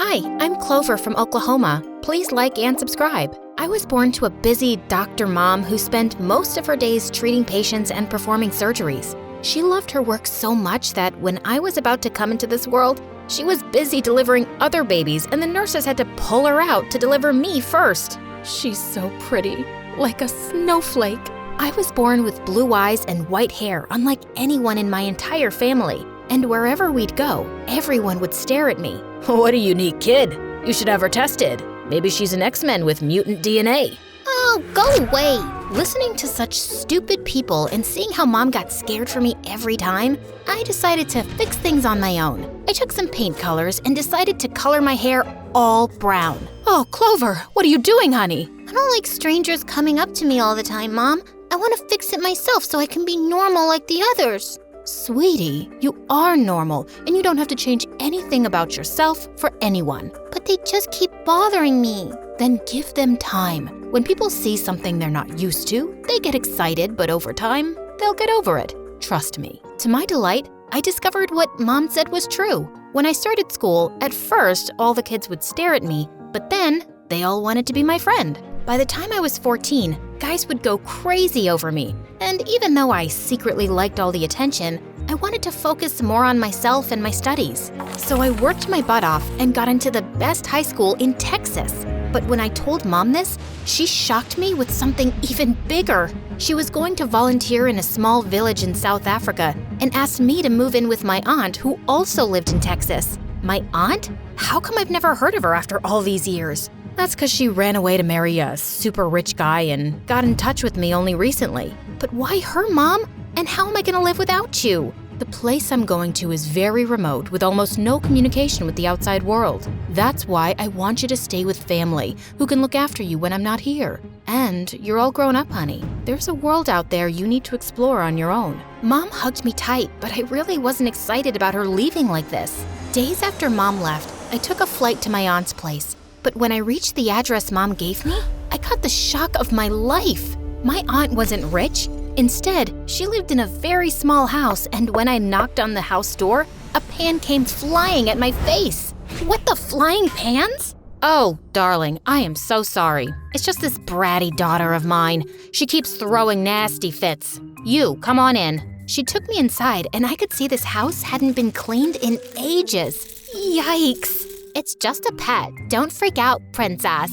Hi, I'm Clover from Oklahoma. Please like and subscribe. I was born to a busy doctor mom who spent most of her days treating patients and performing surgeries. She loved her work so much that when I was about to come into this world, she was busy delivering other babies and the nurses had to pull her out to deliver me first. She's so pretty, like a snowflake. I was born with blue eyes and white hair, unlike anyone in my entire family. And wherever we'd go, everyone would stare at me. What a unique kid. You should have her tested. Maybe she's an X-Men with mutant DNA. Oh, go away! Listening to such stupid people and seeing how Mom got scared for me every time, I decided to fix things on my own. I took some paint colors and decided to color my hair all brown. Oh, Clover, what are you doing, honey? I don't like strangers coming up to me all the time, Mom. I want to fix it myself so I can be normal like the others. Sweetie, you are normal, and you don't have to change anything about yourself for anyone. But they just keep bothering me. Then give them time. When people see something they're not used to, they get excited, but over time, they'll get over it. Trust me. To my delight, I discovered what Mom said was true. When I started school, at first, all the kids would stare at me, but then they all wanted to be my friend. By the time I was 14, guys would go crazy over me. And even though I secretly liked all the attention, I wanted to focus more on myself and my studies. So I worked my butt off and got into the best high school in Texas. But when I told Mom this, she shocked me with something even bigger. She was going to volunteer in a small village in South Africa and asked me to move in with my aunt who also lived in Texas. My aunt? How come I've never heard of her after all these years? That's because she ran away to marry a super rich guy and got in touch with me only recently. But why her, Mom? And how am I going to live without you? The place I'm going to is very remote with almost no communication with the outside world. That's why I want you to stay with family who can look after you when I'm not here. And you're all grown up, honey. There's a world out there you need to explore on your own. Mom hugged me tight, but I really wasn't excited about her leaving like this. Days after Mom left, I took a flight to my aunt's place. But when I reached the address Mom gave me, I got the shock of my life. My aunt wasn't rich. Instead, she lived in a very small house, and when I knocked on the house door, a pan came flying at my face. What, the flying pans? Oh, darling, I am so sorry. It's just this bratty daughter of mine. She keeps throwing nasty fits. You, come on in. She took me inside, and I could see this house hadn't been cleaned in ages. Yikes. It's just a pet. Don't freak out, princess.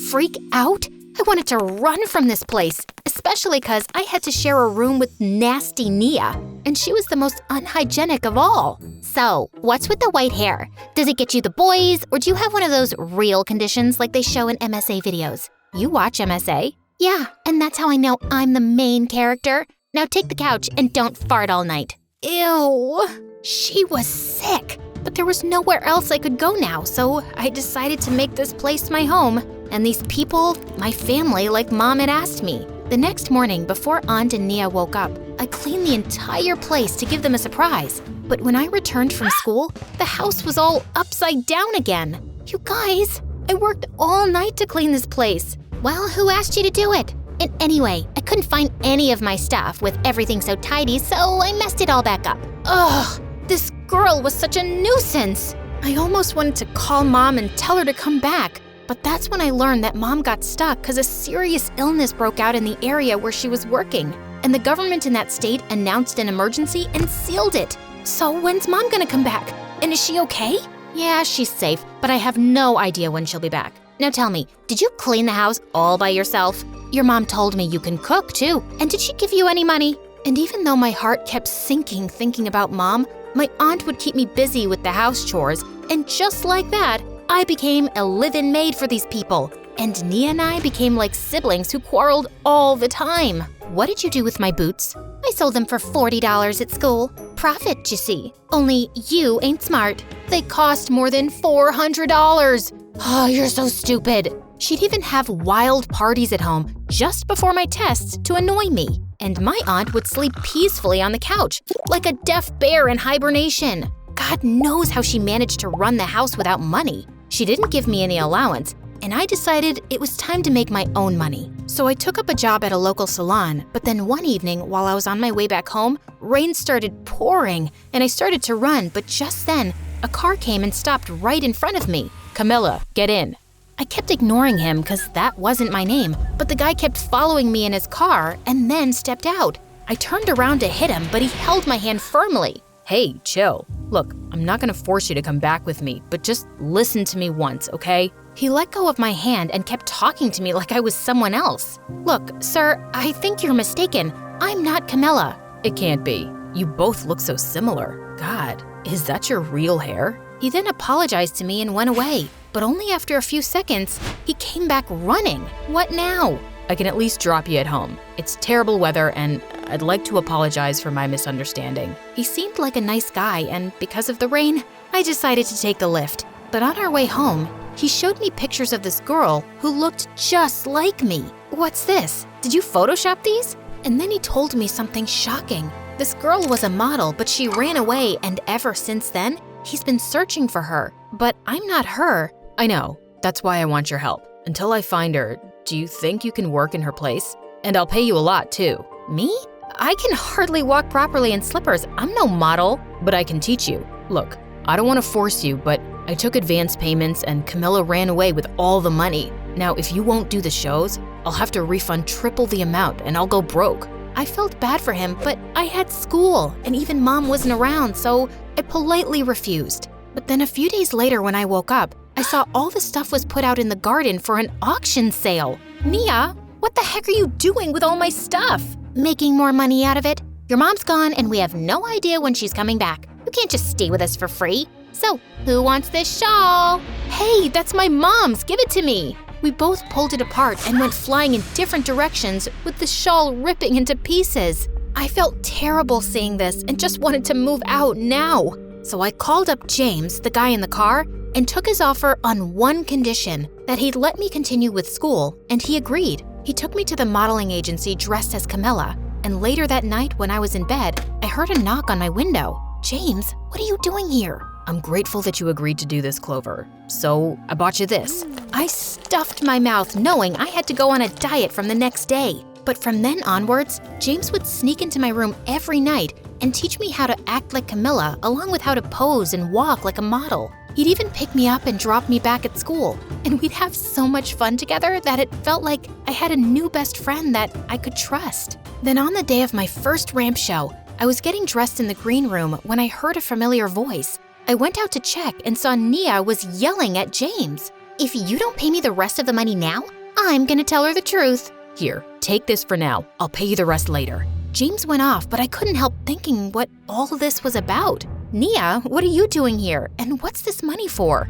Freak out? I wanted to run from this place, especially because I had to share a room with nasty Nia, and she was the most unhygienic of all. So, what's with the white hair? Does it get you the boys, or do you have one of those real conditions like they show in MSA videos? You watch MSA? Yeah, and that's how I know I'm the main character. Now take the couch and don't fart all night. Ew. She was sick. But there was nowhere else I could go now, so I decided to make this place my home. And these people, my family, like Mom had asked me. The next morning, before Aunt and Nia woke up, I cleaned the entire place to give them a surprise. But when I returned from school, the house was all upside down again. You guys, I worked all night to clean this place. Well, who asked you to do it? And anyway, I couldn't find any of my stuff with everything so tidy, so I messed it all back up. Ugh. This girl was such a nuisance. I almost wanted to call Mom and tell her to come back, but that's when I learned that Mom got stuck because a serious illness broke out in the area where she was working, and the government in that state announced an emergency and sealed it. So when's Mom gonna come back? And is she okay? Yeah, she's safe, but I have no idea when she'll be back. Now tell me, did you clean the house all by yourself? Your mom told me you can cook too, and did she give you any money? And even though my heart kept sinking thinking about Mom, my aunt would keep me busy with the house chores, and just like that, I became a live-in maid for these people. And Nia and I became like siblings who quarreled all the time. What did you do with my boots? I sold them for $40 at school. Profit, you see. Only you ain't smart. They cost more than $400. Oh, you're so stupid. She'd even have wild parties at home just before my tests to annoy me. And my aunt would sleep peacefully on the couch, like a deaf bear in hibernation. God knows how she managed to run the house without money. She didn't give me any allowance, and I decided it was time to make my own money. So I took up a job at a local salon, but then one evening, while I was on my way back home, rain started pouring, and I started to run, but just then, a car came and stopped right in front of me. Camilla, get in. I kept ignoring him because that wasn't my name, but the guy kept following me in his car and then stepped out. I turned around to hit him, but he held my hand firmly. Hey, chill. Look, I'm not gonna force you to come back with me, but just listen to me once, okay? He let go of my hand and kept talking to me like I was someone else. Look, sir, I think you're mistaken. I'm not Camilla. It can't be. You both look so similar. God, is that your real hair? He then apologized to me and went away, but only after a few seconds, he came back running. What now? I can at least drop you at home. It's terrible weather and I'd like to apologize for my misunderstanding. He seemed like a nice guy, and because of the rain, I decided to take the lift. But on our way home, he showed me pictures of this girl who looked just like me. What's this? Did you Photoshop these? And then he told me something shocking. This girl was a model, but she ran away, and ever since then, he's been searching for her. But I'm not her. I know. That's why I want your help. Until I find her, do you think you can work in her place? And I'll pay you a lot, too. Me? I can hardly walk properly in slippers. I'm no model. But I can teach you. Look, I don't want to force you, but I took advance payments and Camilla ran away with all the money. Now, if you won't do the shows, I'll have to refund triple the amount and I'll go broke. I felt bad for him, but I had school and even mom wasn't around, so I politely refused. But then a few days later when I woke up, I saw all the stuff was put out in the garden for an auction sale. Nia, what the heck are you doing with all my stuff? Making more money out of it? Your mom's gone and we have no idea when she's coming back. You can't just stay with us for free. So, who wants this shawl? Hey, that's my mom's, give it to me. We both pulled it apart and went flying in different directions with the shawl ripping into pieces. I felt terrible seeing this and just wanted to move out now. So I called up James, the guy in the car, and took his offer on one condition, that he'd let me continue with school, and he agreed. He took me to the modeling agency dressed as Camilla, and later that night when I was in bed, I heard a knock on my window. James, what are you doing here? I'm grateful that you agreed to do this, Clover. So, I bought you this. I stuffed my mouth knowing I had to go on a diet from the next day. But from then onwards, James would sneak into my room every night and teach me how to act like Camilla along with how to pose and walk like a model. He'd even pick me up and drop me back at school. And we'd have so much fun together that it felt like I had a new best friend that I could trust. Then on the day of my first ramp show, I was getting dressed in the green room when I heard a familiar voice. I went out to check and saw Nia was yelling at James. If you don't pay me the rest of the money now, I'm gonna tell her the truth. Here, take this for now. I'll pay you the rest later. James went off, but I couldn't help thinking what all of this was about. Nia, what are you doing here? And what's this money for?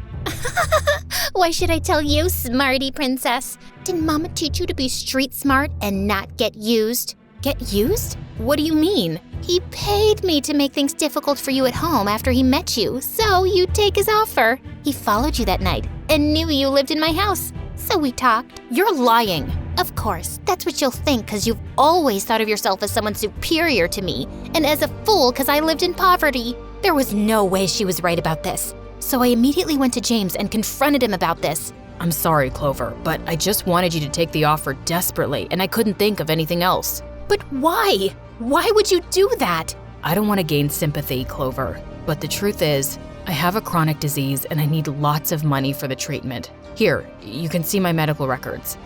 Why should I tell you, smarty princess? Didn't Mama teach you to be street smart and not get used? Get used? What do you mean? He paid me to make things difficult for you at home after he met you, so you'd take his offer. He followed you that night and knew you lived in my house, so we talked. You're lying. Of course, that's what you'll think because you've always thought of yourself as someone superior to me, and as a fool because I lived in poverty. There was no way she was right about this. So I immediately went to James and confronted him about this. I'm sorry, Clover, but I just wanted you to take the offer desperately, and I couldn't think of anything else. But why? Why would you do that? I don't want to gain sympathy, Clover, but the truth is, I have a chronic disease and I need lots of money for the treatment. Here, you can see my medical records.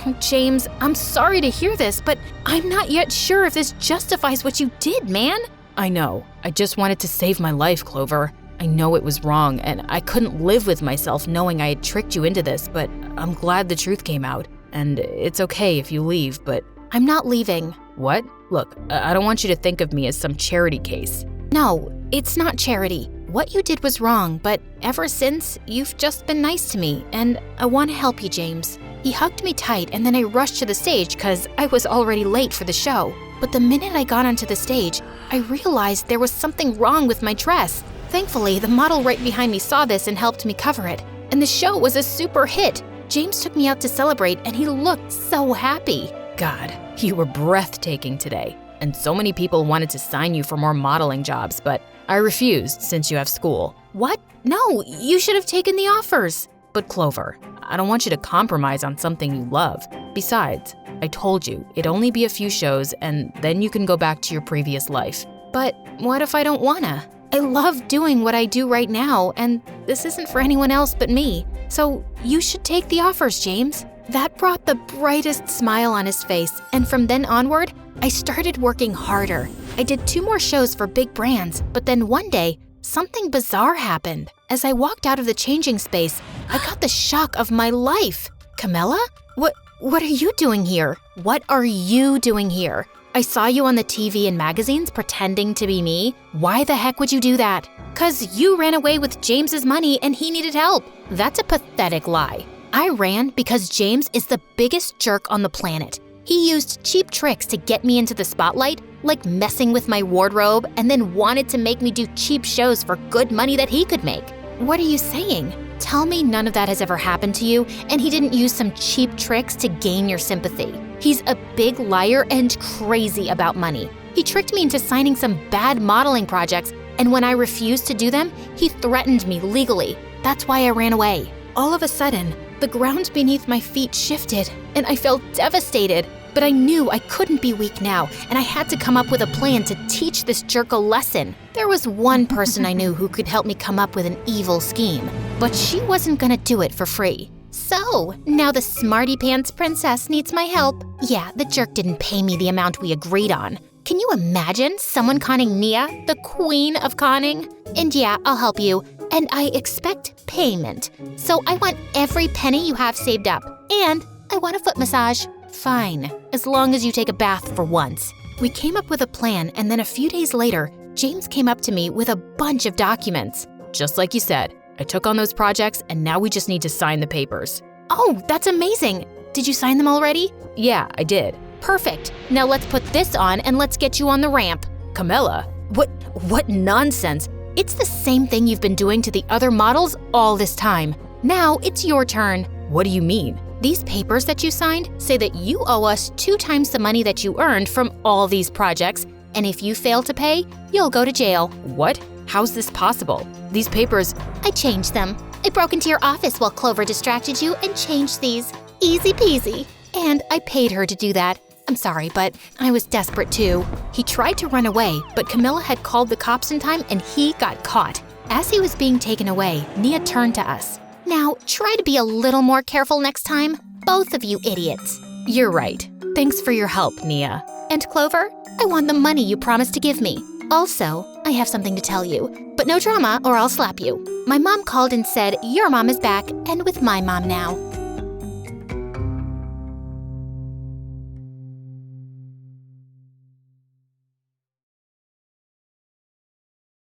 Oh, James, I'm sorry to hear this, but I'm not yet sure if this justifies what you did, man. I know. I just wanted to save my life, Clover. I know it was wrong, and I couldn't live with myself knowing I had tricked you into this, but I'm glad the truth came out. And it's okay if you leave, but I'm not leaving. What? Look, I don't want you to think of me as some charity case. No, it's not charity. What you did was wrong, but ever since, you've just been nice to me, and I want to help you, James. He hugged me tight, and then I rushed to the stage because I was already late for the show. But the minute I got onto the stage, I realized there was something wrong with my dress. Thankfully, the model right behind me saw this and helped me cover it. And the show was a super hit. James took me out to celebrate, and he looked so happy. God, you were breathtaking today. And so many people wanted to sign you for more modeling jobs, but I refused since you have school. What? No, you should have taken the offers. But Clover, I don't want you to compromise on something you love. Besides, I told you it'd only be a few shows and then you can go back to your previous life. But what if I don't wanna? I love doing what I do right now, and this isn't for anyone else but me. So you should take the offers, James. That brought the brightest smile on his face, and from then onward, I started working harder. I did 2 more shows for big brands, but then one day, something bizarre happened. As I walked out of the changing space, I got the shock of my life. Camilla? What are you doing here? What are you doing here? I saw you on the TV and magazines pretending to be me. Why the heck would you do that? 'Cause you ran away with James's money and he needed help. That's a pathetic lie. I ran because James is the biggest jerk on the planet. He used cheap tricks to get me into the spotlight, like messing with my wardrobe, and then wanted to make me do cheap shows for good money that he could make. What are you saying? Tell me none of that has ever happened to you, and he didn't use some cheap tricks to gain your sympathy. He's a big liar and crazy about money. He tricked me into signing some bad modeling projects, and when I refused to do them, he threatened me legally. That's why I ran away. All of a sudden, the ground beneath my feet shifted, and I felt devastated. But I knew I couldn't be weak now, and I had to come up with a plan to teach this jerk a lesson. There was one person I knew who could help me come up with an evil scheme, but she wasn't gonna do it for free. So, now the smarty pants princess needs my help. Yeah, the jerk didn't pay me the amount we agreed on. Can you imagine someone conning Nia, the queen of conning? And yeah, I'll help you, and I expect payment. So I want every penny you have saved up, and I want a foot massage. Fine, as long as you take a bath for once. We came up with a plan, and then a few days later, James came up to me with a bunch of documents. Just like you said, I took on those projects, and now we just need to sign the papers. Oh, that's amazing! Did you sign them already? Yeah, I did. Perfect. Now let's put this on and let's get you on the ramp. Camilla, what nonsense. It's the same thing you've been doing to the other models all this time. Now it's your turn. What do you mean? These papers that you signed say that you owe us 2 times the money that you earned from all these projects, and if you fail to pay, you'll go to jail. What? How's this possible? These papers… I changed them. I broke into your office while Clover distracted you and changed these. Easy peasy. And I paid her to do that. I'm sorry, but I was desperate too. He tried to run away, but Camilla had called the cops in time and he got caught. As he was being taken away, Nia turned to us. Now, try to be a little more careful next time, both of you idiots. You're right. Thanks for your help, Nia. And Clover, I want the money you promised to give me. Also, I have something to tell you, but no drama or I'll slap you. My mom called and said your mom is back and with my mom now.